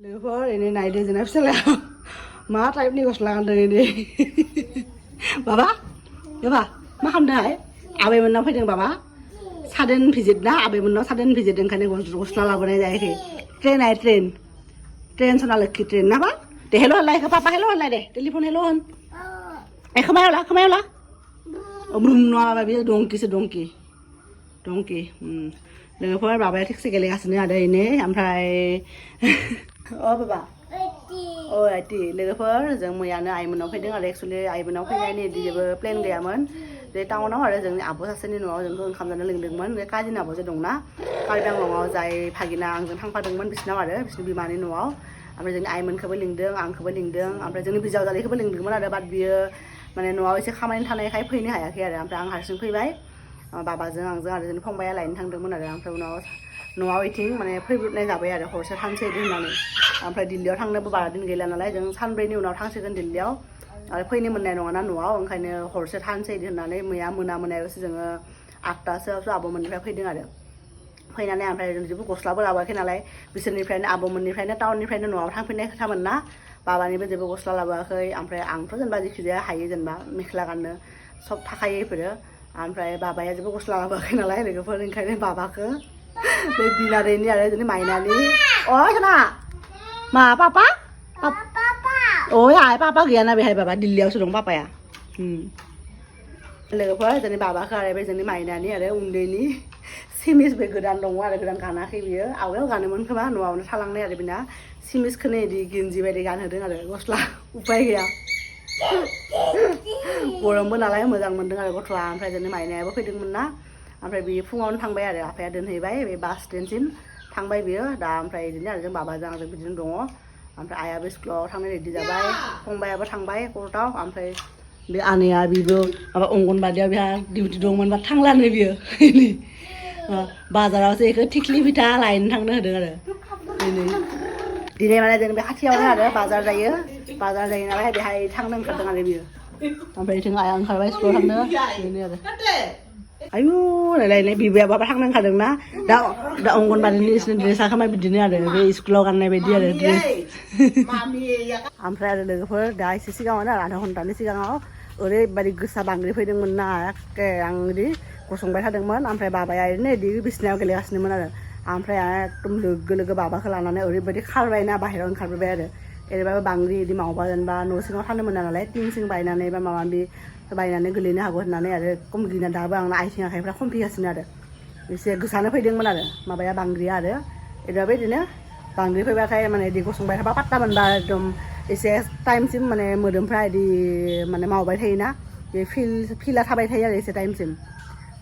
लोगोफोर ini नायदो जोंना फिसालाया मा टाइपनि गस्ला गानदों ini बाबा बाबा मा खालामदोंहाय आबैमोननाव फैदों बाबा सादेन भिजिट ना आबैमोननाव सादेन भिजिट ओंखायनो गस्ला लाबोनाय जायाखै ट्रेन सनालोखि ट्रेन ना बा दे हेल' होनलाय पापा हेल' होनलाय दे टेलिफन हेल' होन खोमायाव ला ब्रुम नङाबा बेयो दंकिसो दंकि लोगोफोर बाबाया थिगसे गेलेगासिनो आरो इनै ओमफ्राय बाबा आइटि लोगोफोर जों मैयानो आइमोनाव फैदों आरो एक्सुवेलि आइमोनाव फैनायनि जेबो प्लेन गैयामोन जे टाउनाव आरो जोंनि आब' सासेनि न'आव जोंखौ ओंखाम जानो लिंदोंमोन बे काजिन आब' जे दंना कार्बि आंलंआव जाय भागिना आंजों थांफादोंमोन बिसिनाव आरो बिसिनि बिमानि न'आव ओमफ्राय जोंनि आइमोनखौबो लिंदों आंखौबो लिंदों ओमफ्राय जोंनि बिजावजालिखौबो लिंदोंमोन आरो बाट बियो माने न'आव एसे खामानि थानायखाय फैनो हायाखै आरो ओमफ्राय आं हारसिं फैबाय बाबाजों आंजों आरो जोंनि फंबाया लायनो थांदोंमोन आरो ओमफ्राय उनाव न'आव इथिं माने फैब्रबनाय जाबाय आरो हरसे थानोसै इदि होननानै ओमफ्राय दिल्लीयाव थांनोबो बारा दिन गैला नालाय जों सानब्रैनि उनाव थांसिगोन दिल्लीयाव आरो फैनो मोननाय नङाना न'आव ओंखायनो हरसे थानोसै इदि होननानै मैया मोनायावसो जोङो 8टासोआवसो आब'मोननिफ्राय फैदों आरो फैनानै ओमफ्राय जों जेबो गस्लाबो लाबोआखै नालाय बिसोरनिफ्रायनो आब'मोननिफ्रायनो टाउननिफ्रायनो न'आव थांफिननाय खोथामोन ना बाबानिबो जेबो गस्ला लाबोआखै ओमफ्राय आंथ' जेनेबा जेखिजाया हायो जेनेबा मेख्ला गाननो सब थाखायो बेफोरो ओमफ्राय बाबाया जेबो गस्ला लाबोआखै नालाय लोगोफोर ओंखायनो बाबाखौ बे बिनादैनि आरो जोंनि माइनानि खोना मा पापा आइ पापा गैयाना बेहाय बाबा दिल्लीयावसो दं पापाया लोगोफोर जोंनि बाबाखौ आरो बे जोंनि माइनानि आरो उन्दैनि सिमिसबो गोदान दङ आरो गोदान गानाखै बियो आवगायाव गानोमोन खोमा न'आवनो थालांनाय आरो बिना सिमिसखौनो इदि गिन्जि बायदि गानहोदों आरो गस्ला उपाय गैया गरमबो नालाय मोजां मोनदों आरो गथ'आ ओमफ्राय जोंनि माइनायाबो फैदोंमोन ना ओमफ्राय बियो फुङावनो थांबाय आरो आफाया दोनहैबाय बे बास स्टेन्डसिम थांबाय बियो दा ओमफ्राय बिदिनो आरो जों बाबाजों आंजों बिदिनो दङ ओमफ्राय आइयाबो स्कुलाव थांनो रेडि जाबाय फंबायाबो थांबाय कर्टआव ओमफ्राय बे आनैया बिबो माबा अंगनबादियाव बेहा डिउटि दंमोन बा थांलानो बियो बाजारावसो बेखौ थिख्लि फिथा लायनो थांनो होदों आरो दिनै माने जों बे खाथियावनो आरो बाजार जायो नालाय बेहाय थांनो ओंखारदों आरो बियो ओमफ्राय बिथिं आइया ओंखारबाय स्कुलाव थांनो बेनो आरो आयु नायलाय बिबाया बाबा थांनो ओंखारदों ना दा अंगनबादिनि ड्रेसा खोमा बिदिनो आरो बे स्कुलाव गाननाय बायदि आरो ड्रेस ओमफ्राय आरो लोगोफोर दा एसे सिगाङावनो आधा घन्टानि सिगाङाव ओरैबायदि गोसा बांग्रि फैदोंमोन ना एखे आं बिदि गसंबाय थादोंमोन ओमफ्राय बाबाया ओरैनो बिदि बिसिनायाव गेलेगासिनोमोन आरो ओमफ्राय एकदम लोगो बाबाखौ लानानै ओरैबायदि खारबायना बाहेरायाव ओंखारबोबाय आरो एरैबाबो बांग्रि बिदि मावबा जेनेबा न' सिङाव थानो मोना नालाय थिं सिं बायनानै बा माबा माबि बायनानै गोलैनो हागौ होननानै आरो खम गिना दाबो आंना आथिं आखाइफ्रा खमफिगासिनो आरो एसे गोसानो फैदोंमोन आरो माबाया बांग्रिया आरो एरैबाबो बिदिनो बांग्रि फैबाथाय माने बिदि गसंबाय थाबा पात्ता मोनबा एकदम एसे टाइमसिम माने मोदोमफ्रा बिदि माने मावबाय थायोना बे फिला थाबाय थायो आरो एसे टाइमसिम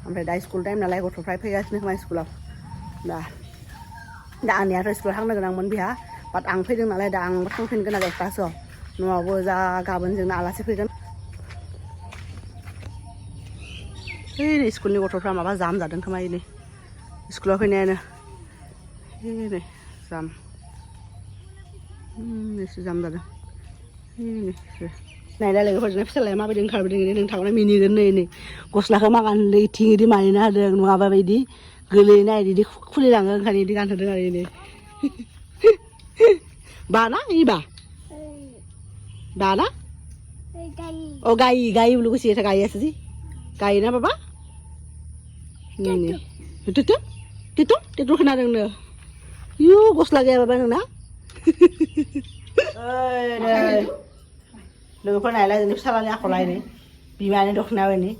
ओमफ्राय दा स्कुल टाइम नालाय गथ'फ्रा फैगासिनो खोमा स्कुलाव दा आनैयाथ' स्कुलाव थांनो गोनांमोन बिहा बाट आं फैदों नालाय दा आंबो थांफिनगोन आरो 1टासोआव न'आवबो जा गाबोन जोंना आलासि फैगोन नै स्कुलनि गथ'फ्रा माबा जाम जादों खोमा नै स्कुलाव फैनायानो नै जाम एसे जाम जादों नायना लोगोफोरजों फिसालाया माबायदि ओंखारबोदों नोंथांमोना मिनिगोन नै गस्लाखौ मा गानदों इथिं इदि मानिना होदों नङाबा बिदि गोलैनाय बिदि खुलिलाङो ओंखायनो बिदि गानहोदों आरो नै बाना इबा बाना गाई बोलो कुछ ऐसा गाई ऐसे जी गाई ना बाबा नहीं टेटू खोनादोंनो यु गस्ला गैया बाबा नोंना लोगोफोर नायलाय जोंनि फिसालानि आखलाय नै बिमानि दख'नायाव नै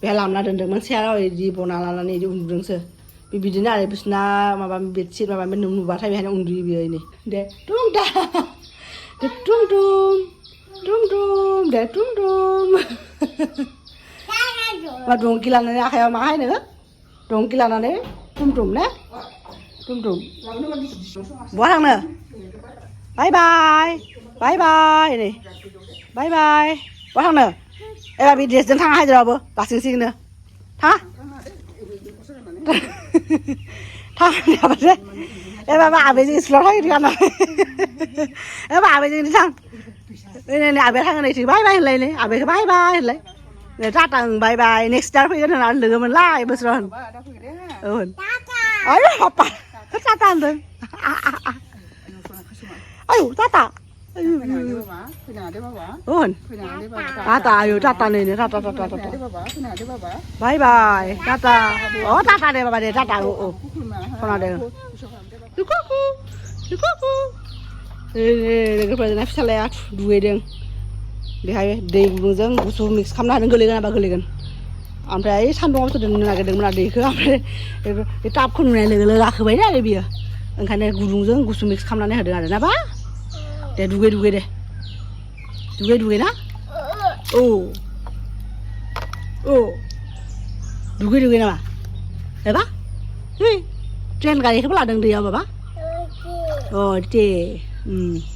बेहा लामना दोनदोंमोन सेयाराव बिदि बना लानानै बिदि उन्दुदोंसो बिदिनो आरो बिसिना माबा बेडशिट माबा नुबाथाय बेहायनो उन्दुयो बियो नै दे टुम दा दे टुम दे टुम मा दंकि लानानै आखायाव मा हाय नोङो दंकि लानानै टुम ने टुम बहा थांनो बाय नै बाय बहा थांनो एबार बे ड्रेसजों थाङा हायद्राबाबो बासिंसिंनो थाङा थाङाबाथाय एबार आबैजों स्कुलाव थांगोन गाननानै एबार आबैजों थां नै आबैया थाङो नै बाय होनलाय नै आबैखौ बाय होनलाय नै टाटा बाय नेक्स्ट इयार फैगोन होननानै लोगो मोनलाय बोसोराव होन आयु पापा टाटा होनदों ayo tata ôn tata ayo tata này này tata bye bye tata tata đây bà đây tata con nào đây cái này phải lấy đuôi đừng để hay để bưng dâng bút mix khăm na đừng gửi lên bà gửi lên oमफ्राय सान्दुङाव दोननो नागिरदोंमोन आरो बेखौ ओमफ्राय बे टाबखौ नुनाय लोगो लोगो गाखोबाय ना बियो ओंखायनो गुदुंजों गुसु मिक्स खालामनानै होदों आरो ना बा दे दुगै ना औ दुगै नामा एबा ट्रेन गारिखौबो लादों दैयाव बाबा अ दे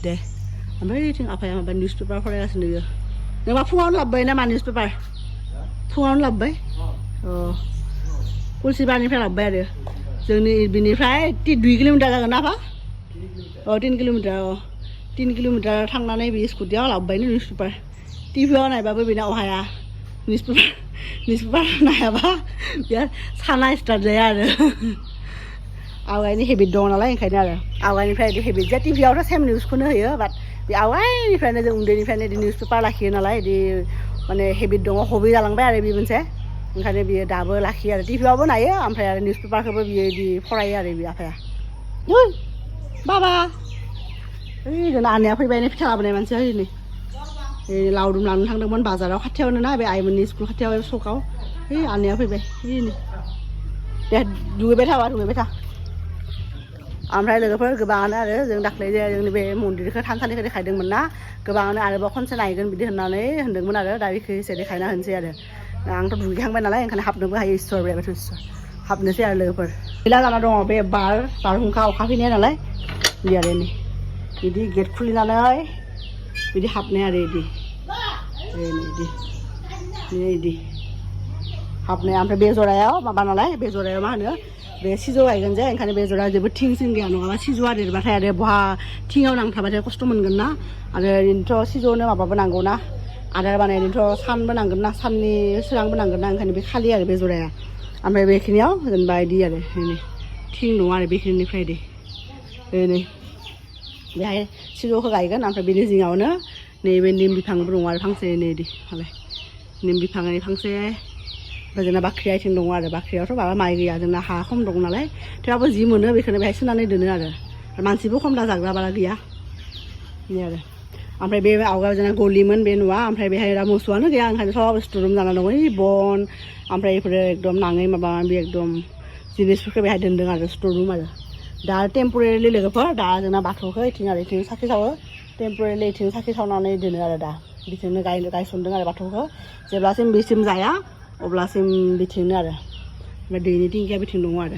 दे ओमफ्राय जों आफाया माबा निउस पेपार फरायगासिनो बियो नोंबा फुङावनो लाबोबाय नामा निउस पेपार फुङावनो लाबोबाय पुलसिबारनिफ्राय लाबोबाय आरो जोंनि बिनिफ्राय 2 किल'मिटार जागोन ना आफा 3 किल'मिटार थांनानै बे स्कुटियाव लाबोबाय निउस पेपार टिभियाव नायबाबो बेनाव हाया निउस पेपार नायाबा बिराद साना स्टार्ट जाया आरो आवगायनि हेबिट दङ नालाय ओंखायनो आरो आवगायनिफ्राय बिदि हेबिट जाया टिभियावथ' सेम निउसखौनो होयो बाट बे आवगायनिफ्रायनो जों उन्दैनिफ्रायनो बिदि निउस पेपार लाखियो नालाय बिदि माने हेबिट दङ हबि जालांबाय आरो बे मोनसे ओंखायनो बियो दाबो लाखियो आरो टिभियावबो नायो ओमफ्राय आरो निउस पेपारखौबो बियो बिदि फरायो आरो बे आफाया बाबा ओइ जोंना आनैया फैबाय फिथा लाबोनाय मानसिया ओरै लावदुम लांनो थांदोंमोन बाजाराव खाथियावनो ना बे आइमोननि स्कुल खाथियाव सकाव ओइ आनैया फैबाय दे दुगैबाय था ओमफ्राय लोगोफोर गोबाङानो आरो जों दाख्लै जोंनि बे मन्दिरखौ थानसालिखौ देखायदोंमोन ना गोबाङानो आरोबाव खनसे नायगोन बिदि होननानै होनदोंमोन आरो दा बेखौ एसे देखायना होनोसै आरो आंथ' दुगैखांबाय नालाय ओंखायनो हाबनोबो हायो इसोर बेबायथ' इसोर हाबनोसै आरो लोगोफोर गैला जाना दङ बे बारहुंखा अखा फैनाया नालाय बिदि आरो बिदि गेट खुलिनानै बिदि हाबनाय आरो बिदि हाबनाय ओमफ्राय बे जरायाव माबा नालाय बे जरायाव मा होनो बे सिजौ गायगोन जे ओंखायनो बे जरा जेबो थिं गैया नङाबा सिजौआ देरबाथाय आरो बहा थिङाव नांथाबाथाय खस्थ' मोनगोन ना आरो ओरैनोथ' सिजौनो माबाबो नांगौ ना आदार बानायनोथ' सानबो नांगोन ना साननि सोरांबो नांगोन ना ओंखायनो बे खालि आरो बे जराया ओमफ्राय बेखिनियाव जेनेबा बिदि आरो थिं दङ आरो बेखिनिफ्राय बेहाय सिजौखौ गायगोन ओमफ्राय बेनि जिङावनो नैबे निम बिफांबो दङ आरो फांसे मालाय निम बिफांनि फांसे जोंना बाख्रि आइथिं दङ आरो बाख्रियावथ' माबा माइ गैया जोंना हा खम दं नालाय थेवबाबो जि मोनो बेखौनो बेहाय सोनानै दोनो आरो मानसिबो खम दा जाग्रा बारा गैया बिदि आरो ओमफ्राय बे आवगायाव जोंना गलिमोन बे न'आ ओमफ्राय बेहाय दा मोसौआनो गैया ओंखायनो सब स्ट'रुम जाना दङ ओइ बन ओमफ्राय बेफोरो एकदम नाङै माबा माबि एकदम जिनिसफोरखौ बेहाय दोनदों आरो स्ट'रुम आरो दा टेम्परेरिलि लोगोफोर दा जोंना बाथौखौ इथिं साखि सावो टेम्परेरिलि इथिं साखि सावनानै दोनो आरो दा बिथिंनो गायसनदों आरो बाथौखौ जेब्लासिम बेसिम जाया अब्लासिम बिथिंनो आरो ओमफ्राय दैनि टेंकिया बिथिं दङ आरो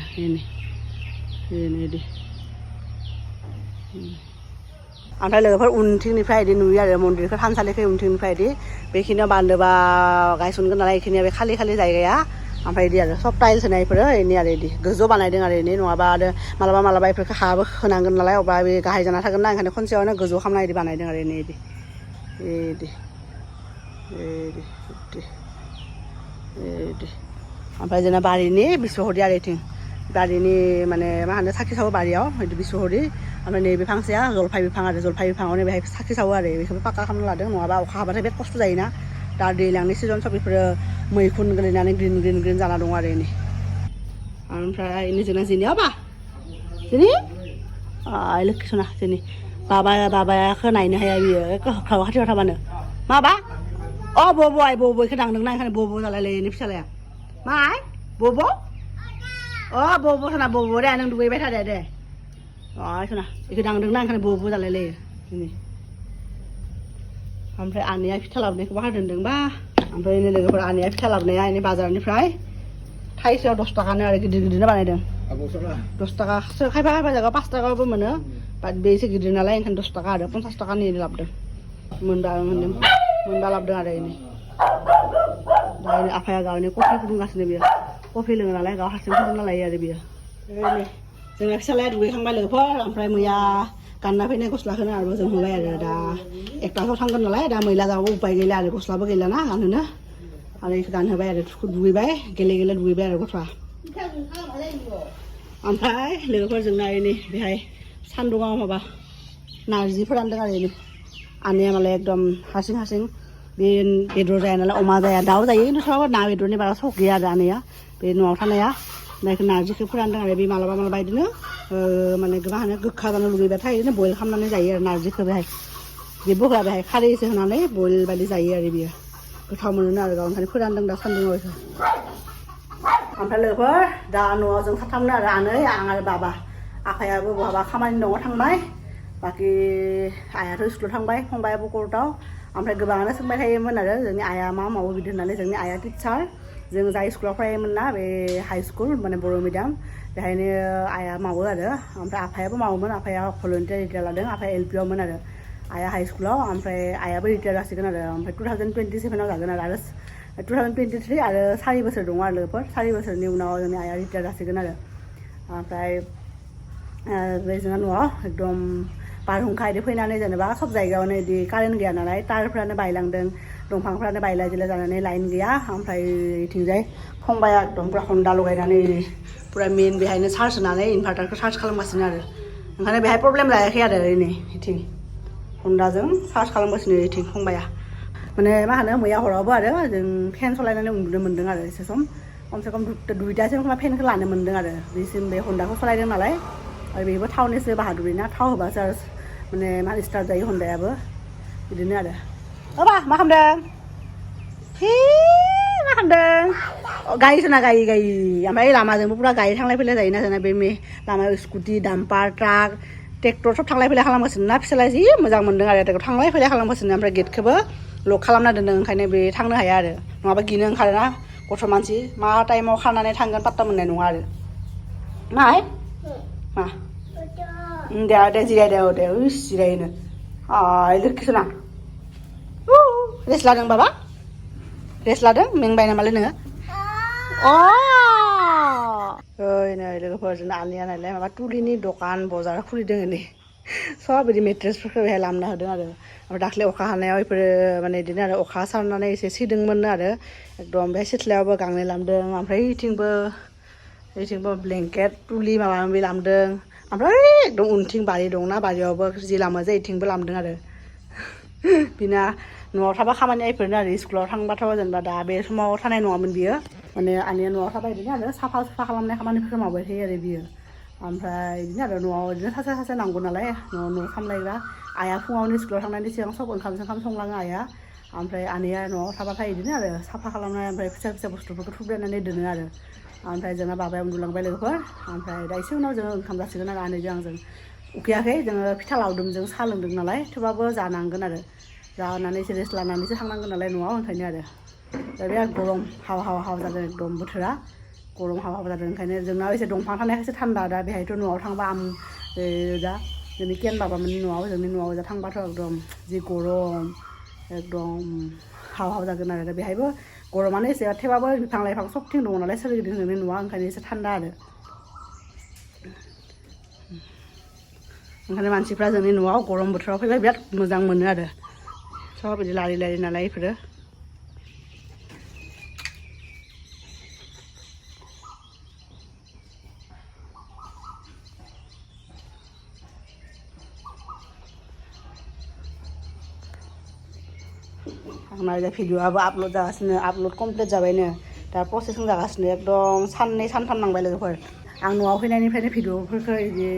ओमफ्राय लोगोफोर उनथिंनिफ्राय बिदि नुयो आरो मन्दिरखौ थानसालिखौ उनथिंनिफ्राय बिदि बेखिनियाव बान्दोबा गायसनगोन नालाय बेखिनिया बे खालि जायगाया ओमफ्राय बिदि आरो सब टाइल्स होनायफोर इनि आरो बिदि गोजौ बानायदों आरो इनि नङाबा आरो मालाबा बेफोरखौ हाबो होनांगोन नालाय अब्ला बे गाहाय जाना थागोन ना ओंखायनो खनसेयावनो गोजौ खालामना बिदि बानायदों आरो इदि ओमफ्राय जोंना बारिनि बिसहरि आरो इथिं बारिनि माने मा होनो साखि सावो बारियाव बिदि बिसहरि ओमफ्राय नैबे फांसेया जलफाय बिफां आरो जलफाय बिफाङावनो बेहाय साखि सावो आरो बेखौबो पाक्का खालामना लादों नङाबा अखा हाबाथाय बे खस्थ' जायोना दा दैज्लांनि सिजन सब बेफोरो मैखुन गोलैनानै ग्रिन जाना दं आरो इनि ओमफ्राय इनि जोंना जेनियाव बा जेनि लोखि सना जेनि बाबाखौ नायनो हाया बियो खाथियाव थाबानो माबा बब' बेखौ दांदोंना ओंखायनो बब' जालायलायो इनि फिसालाया माय बब' बब' सना बब' दे नों दुगैबाय थादे दे सना बेखौ दांदोंना ओंखायनो बब' जालायलायो ओमफ्राय आनैया फिथा लाबोनायखौ बाहा दोनदोंबा ओमफ्राय इनि लोगोफोर आनैया फिथा लाबोनाया इनि बाजारनिफ्राय थाइसेयाव 10 थाखानो आरो गिदिरनो बानायदों 10 थाखा खायफा जायगायाव 5 थाखाबो मोनो बाट बे एसे गिदिर नालाय ओंखायनो 10 थाखा आरो 50 थाखानि लाबोदों मोनबा लाबोदों आरो इनि दा इनि आफाया गावनि कफि फुदुंगासिनो बियो कफि लोङो नालाय गाव हारसिं फुदुंना लायो आरो बियो जोंना फिसालाया दुगैखांबाय लोगोफोर ओमफ्राय मैया गानना फैनाय गस्लाखौनो आरो जों होबाय आरो दा 1टासोआव थांगोन नालाय दा मैला जाबाबो उपाय गैला आरो गस्लाबो गैलाना गानहोनो आरो बेखौ गानहोबाय आरो दुगैबाय गेले दुगैबाय आरो गथ'आ ओमफ्राय लोगोफोर जोंना बेहाय सान्दुङाव माबा नारजि फोरानदों आरो इनि आनैया मालाय एकदम हारसिं बे बेदर जाया नालाय अमा जाया दाउ जायो खिन्थु थेवबाबो ना बेदरनि बारा सक गैया आरो आनैया बे न'आव थानाया बेखौ नारजिखौ फोरानदों आरो बे मालाबा बिदिनो माने गोबाङानो गोखा जानो लुगैबाथाय बिदिनो बयल खालामनानै जायो आरो नारजिखौ बेहाय जेबो होआ बेहाय खारै एसे होनानै बयल बायदि जायो आरो बियो गोथाव मोनो आरो गावनि फोरानदों दा सान्दुङाव बेखौ ओमफ्राय लोगोफोर दा न'आव जों साथामनो आरो आनै आं आरो बाबा आफायाबो बहाबा खामानि दङ थांबाय बाखि आइयाथ' स्कुलाव थांबाय फंबायाबो कर्टआव ओमफ्राय गोबाङानो सोंबाय थायोमोन आरो जोंनि आइया मा मावो बिदि होननानै जोंनि आइया टिचार जों जाय स्कुलाव फरायोमोन ना बे हाइ स्कुल माने बर' मिडियाम बेहायनो आइया मावो आरो ओमफ्राय आफायाबो मावोमोन आफाया भलन्टियार रिटायार लादों आफाया LP आवमोन आरो आइया हाइ स्कुलाव ओमफ्राय आइयाबो रिटायार जासिगोन आरो ओमफ्राय 2027 जागोन आरो 2023 आरो 4 बोसोर दङ आरो लोगोफोर 4 बोसोरनि उनाव जोंनि आइया रिटायार जासिगोन आरो ओमफ्राय बे जोंहा न'आव एकदम बारहुंखा इदि फैनानै जेनेबा सब जायगायावनो इदि कारेन्ट गैया नालाय तारफ्रानो बायलांदों दंफांफ्रानो बायला जिला जानानै लाइन गैया ओमफ्राय इथिंजाय फंबाया एकदम पुरा हन्दा लगायनानै पुरा मेइन बेहायनो चार्ज होनानै इनभार्टारखौ चार्ज खालामगासिनो आरो ओंखायनो बेहाय प्रब्लेम जायाखै आरो नै इथिं हन्दाजों चार्ज खालामगासिनो इथिं फंबाया माने मा होनो मैया हरावबो आरो जों फेन सलायनानै उन्दुनो मोन्दों आरो एसे सम खमसे खम 2टासिम फेनखौ लानो मोन्दों आरो बेसिम बे हन्दाखौ सलायदों नालाय आरो बेबो थावनिसो बाहादुरि ना थाव होबासो आरो माने मा स्टार्ट जायो हन्दायाबो बिदिनो आरो बाबा मा खालामदों हे मा खालामदों गारिसोना गारि ओमफ्राय लामाजोंबो पुरा गारि थांलाय फैलाय जायोना जोंना बे लामायाव स्कुटि डाम्पार ट्राक ट्रेक्टर सब थांलाय फैलाय खालामगासिनो ना फिसालाया जि मोजां मोनदों आरो ट्रेक्टर थांलाय फैलाय खालामगासिनो ओमफ्राय गेटखौबो लक खालामना दोनदों ओंखायनो बे थांनो हाया आरो नङाबा गिनो ओंखारोना गथ' मानसि मा टाइमाव खारनानै थांगोन पात्ता मोननाय नङा आरो माहाय मा दे जिरायदो दे जिरायनो लोखिसो ना रेस्ट लादों बाबा रेस्ट लादों मेंबाय नामालै नोङो नै लोगोफोर जोंना आनैया नालाय माबा तुलिनि दखान बजार खुलिदों नै सब बिदि मेट्रेसफोरखौ बेहाय लामना होदों आरो ओमफ्राय दाख्लै अखा हानायाव बेफोरो माने बिदिनो आरो अखा सारनानै एसे सिदोंमोन आरो एकदम बे सिथ्लायावबो गांनै लामदों ओमफ्राय इथिंबो ब्लेंकेट तुलि माबा माबि लामदों ओमफ्राय एकदम उनथिं बारि दंना बारियावबो जि लामो जे इथिंबो लामदों आरो बिना न'आव थाबा खामानिया बेफोरनो आरो स्कुलाव थांबाथ' जेनेबा दा बे समाव थानाय नङामोन बियो माने आनैया न'आव थाबा बिदिनो आरो साफा खालामनाय खामानिफोरखौ मावबाय थायो आरो बियो ओमफ्राय बिदिनो आरो न'आव बिदिनो सासे नांगौ नालाय न' सामलायग्रा आइया फुङावनो स्कुलाव थांनायनि सिगां सब ओंखाम संलाङो आइया ओमफ्राय आनैया न'आव थाबाथाय बिदिनो आरो साफा खालामनाय ओमफ्राय फिसा बुस्थुफोरखौ थुब्रायनानै दोनो आरो ओमफ्राय जोंना बाबाया उन्दुलांबाय लोगोफोर ओमफ्राय दा एसे उनाव जोङो ओंखाम जासिगोन आरो आनैजों आंजों उखैयाखै जोङो फिथा लावदुमजों साहा लोंदों नालाय थेवबाबो जानांगोन आरो जानानै एसे रेस्ट लानानैसो थांनांगोन नालाय न'आव ओंखायनो आरो दा बिराद गरम हावा जादों एकदम बोथोरा गरम हावा जादों ओंखायनो जोंनाव एसे दंफां थानायखायसो थान्दा दा बेहायथ' न'आव थांबा दा जोंनि केन बाबामोननि न'आव जोंनि न'आव जा थांबाथ' एकदम जि गरम एकदम हावा जागोन आरो दा बेहायबो गरमानो एसे थेवबाबो बिफां लाइफां सबथिं दङ नालाय सोरगिदिं जोंनि न'आ ओंखायनो एसे थान्दा आरो ओंखायनो मानसिफ्रा जोंनि न'आव गरम बोथोराव फैबा बिराद मोजां मोनो आरो सब बिदि लारि नालाय बेफोरो आंना भिडिअ'आबो आपल'ड जागासिनो आपल'ड कमप्लिट जाबायनो दा प्रसेसिं जागासिनो एकदम 2-3 नांबाय लोगोफोर आं न'आव फैनायनिफ्रायनो भिडिअ'फोरखौ बिदि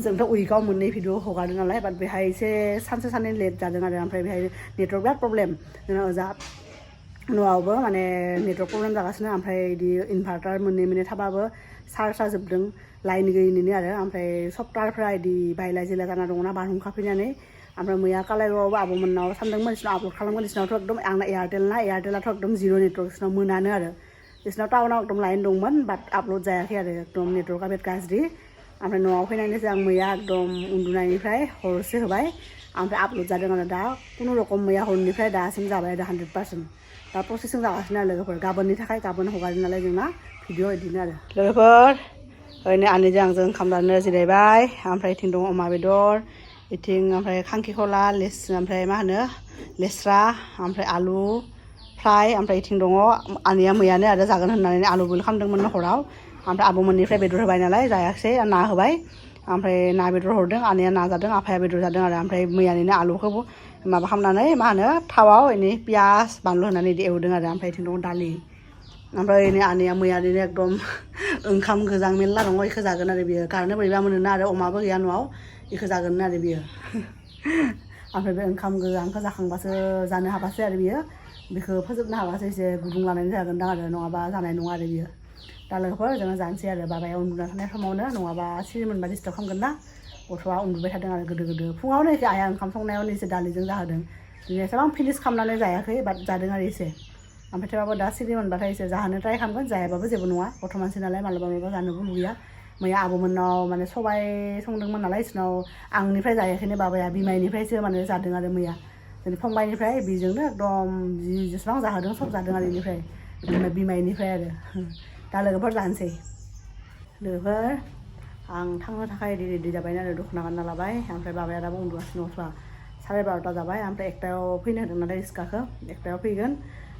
जोंथ' उइकआव मोननै भिडिअ हगारदों नालाय बाट बेहाय एसे सानसे लेट जादों आरो ओमफ्राय बेहाय नेटवर्क बिराद प्रब्लेम जोंना ओजा न'आवबो माने नेटवर्क प्रब्लेम जागासिनो ओमफ्राय बिदि इनभार्टार मोननै थाबाबो चार्जआ जोबदों लाइन गैयिनिनो आरो ओमफ्राय सब तारफ्रा बिदि बायला जिला जाना दङना बारहुंखा फैनानै ओमफ्राय मैया कालाइगावआवबो आब'मोननाव सानदोंमोन बिसिनाव आपल'ड खालामगोन बिसिनावथ' एकदम आंना एयारटेलाथ' एकदम जिर' नेटवर्क बिसिनाव मोनानो आरो बिसिनाव टाउनाव एकदम लाइन दंमोन बाट आपल'ड जायाखै आरो एकदम नेटवर्कआ बिराद गाज्रि ओमफ्राय न'आव फैनानैसो आं मैया एकदम उन्दुनायनिफ्राय हरसे होबाय ओमफ्राय आपल'ड जादों आरो दा खुनुरखम मैया हरनिफ्राय दासिम जाबाय आरो 100% दा प्रसेसिं जागासिनो आरो लोगोफोर गाबोननि थाखाय गाबोन हगारदों नालाय जोंना भिडिअ बिदिनो आरो लोगोफोर ओरैनो आनैजों आंजों ओंखाम जानो जिरायबाय ओमफ्राय इथिं दङ अमा बेदर इथिं ओमफ्राय खांख्रिखला ओमफ्राय मा होनो लेस्रा ओमफ्राय आलु फ्राय ओमफ्राय इथिं दङ आनैया मैयानो आरो जागोन होननानै आलु बयल खालामदोंमोन हराव ओमफ्राय आब'मोननिफ्राय बेदर होबाय नालाय जायाखिसै ना होबाय ओमफ्राय ना बेदर हरदों आनैया ना जादों आफाया बेदर जादों आरो ओमफ्राय मैयानिनो आलुखौबो माबा खालामनानै मा होनो थावाव इनि पियास बानलु होनानै इदि एवदों आरो ओमफ्राय इथिं दं दालि ओमफ्राय इनि आनैया मैयानिनो एकदम ओंखाम गोजां मेरला दङ इखौ जागोन आरो बियो गारनो बोरैबा मोनोना आरो अमाबो गैया न'आव इखौ जागोन आरो बियो ओमफ्राय बे ओंखाम गोजांखौ जाखांबासो जानो हाबासो आरो बियो बेखौ फोजोबनो हाबासो एसे गुदुं लानानै जागोनदां आरो नङाबा जानाय नङा आरो बियो दा लोगोफोर जोङो जानोसै आरो बाबाया उन्दुना थानाय समावनो नङाबा सिरि मोनबा डिस्टार्ब खालामगोन ना गथ'आ उन्दुबाय थादों आरो गोदो फुङावनो एसे आइया ओंखाम संनायावनो एसे दालिजों जाहोदों दिनै एसेबां फिनिस खालामनानै जायाखै बाट जादों आरो एसे ओमफ्राय थेवबाबो दा सिरि मोनबाथाय एसे जाहोनो ट्राइ खालामगोन जायाबाबो जेबो नङा गथ' मानसि नालाय मालाबा मालाबा जानोबो लुगैया मैया आब'मोननाव माने सबाय संदोंमोन नालाय बिसोरनाव आंनिफ्राय जायाखैनो बाबाया बिमाइनिफ्रायसो माने जादों आरो मैया जोंनि फंबाइनिफ्राय बेजोंनो एकदम जेसेबां जाहोदों सब जादों आरो बेनिफ्राय बिमाइनिफ्राय आरो दा लोगोफोर जानोसै लोगोफोर आं थांनो थाखाय रेडि जाबाय आरो दख'ना गानना लाबाय ओमफ्राय बाबाया दाबो उन्दुगासिनो दं 12:30 जाबाय ओमफ्राय 1टायाव फैनो होदों नालाय रिक्साखौ 1टायाव फैगोन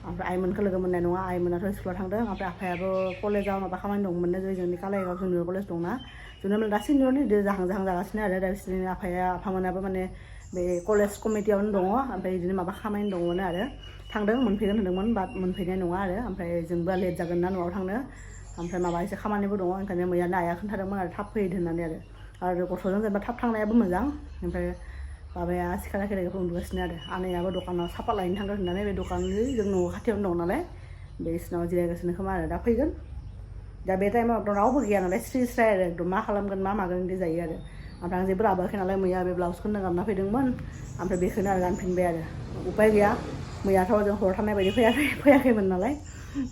ओमफ्राय आइमोनखौ लोगो मोननाय नङा आइमोनाथ' स्कुलाव थांदों ओमफ्राय आफायाबो कलेजाव माबा खामानि दंमोननो जोंनि कालाइगाव जुनियर कलेज दंना जुनियर दा सिनियरनि जाहां जागासिनो आरो दा बिसोरनि आफामोनाबो माने बे कलेज कमिटियावनो दङ ओमफ्राय बिदिनो माबा खामानि दङनो आरो थांदों मोनफैगोन होनदोंमोन बाट मोनफैनाय नङा आरो ओमफ्राय जोंबो लेट जागोन ना न'आव थांनो ओमफ्राय माबा एसे खामानिबो दङ ओंखायनो मैयानो आइया खोन्थादोंमोन आरो थाब फैदो होननानै आरो गथ'जों जेनेबा थाब थांनायाबो मोजां ओमफ्राय बाबाया सिखाराखै लोगोफोर उन्दुगासिनो आरो आनैयाबो दखानाव सापात लायनो थांगोन होननानै बे दखाननि जों न'आव खाथियावनो दं नालाय बे बिसिनाव जिरायगासिनो खोमा आरो दा फैगोन दा बे टाइमाव एकदम रावबो गैया नालाय स्रि स्राय आरो एकदम मा खालामगोन मा मागोन बिदि जायो आरो ओमफ्राय आं जेबो लाबोआखै नालाय मैया बे ब्लाउसखौनो गानना फैदोंमोन ओमफ्राय बेखौनो आरो गानफिनबाय आरो उपाय गैया मैयाथ' जों हर थानाय बायदि फैयाखैमोन नालाय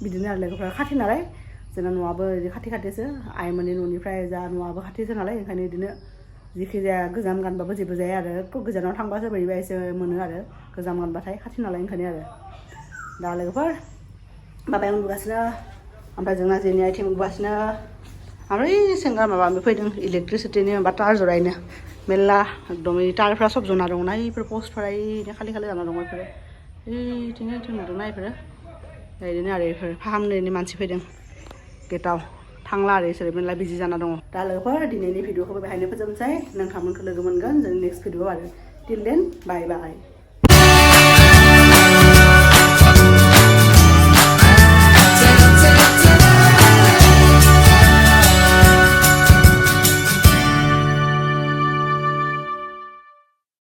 बिदिनो आरो लोगोफ्रा खाथि नालाय जोंना न'आबो बिदि खाथिसो आइमोननि न'निफ्राय जा न'आबो खाथिसो नालाय ओंखायनो बिदिनो जिखि जाया गोजाम गानबाबो जेबो जाया आरो गोजानाव थांबासो बोरैबा एसे मोनो आरो गोजाम गानबाथाय खाथि नालाय ओंखायनो आरो दा लोगोफोर बाबाया उन्दुगासिनो ओमफ्राय जोंना जेनि आइथिं उन्दुगासिनो ओमफ्राय सेंग्रा माबा फैदों इलेक्ट्रिसिटिनि माबा तार जरायनो मेरला एकदम तारफ्रा सब जना दंना बेफोर पस्टफोरा खालि जाना दङ बेफोरो बिदिनो नुदोंना बेफोरो बिदिनो आरो बेफोर फाहामनायनि मानसि फैदों गेटाव थांला आरो इसोरो मेरला बिजि जाना दङ दा लोगोफोर दिनैनि भिडिअखौबो बेहायनो फोजोबनोसै नोंथांमोनखौ लोगो मोनगोन जोंनि नेक्स्ट भिडिअ आरो टिल देन बाय बाय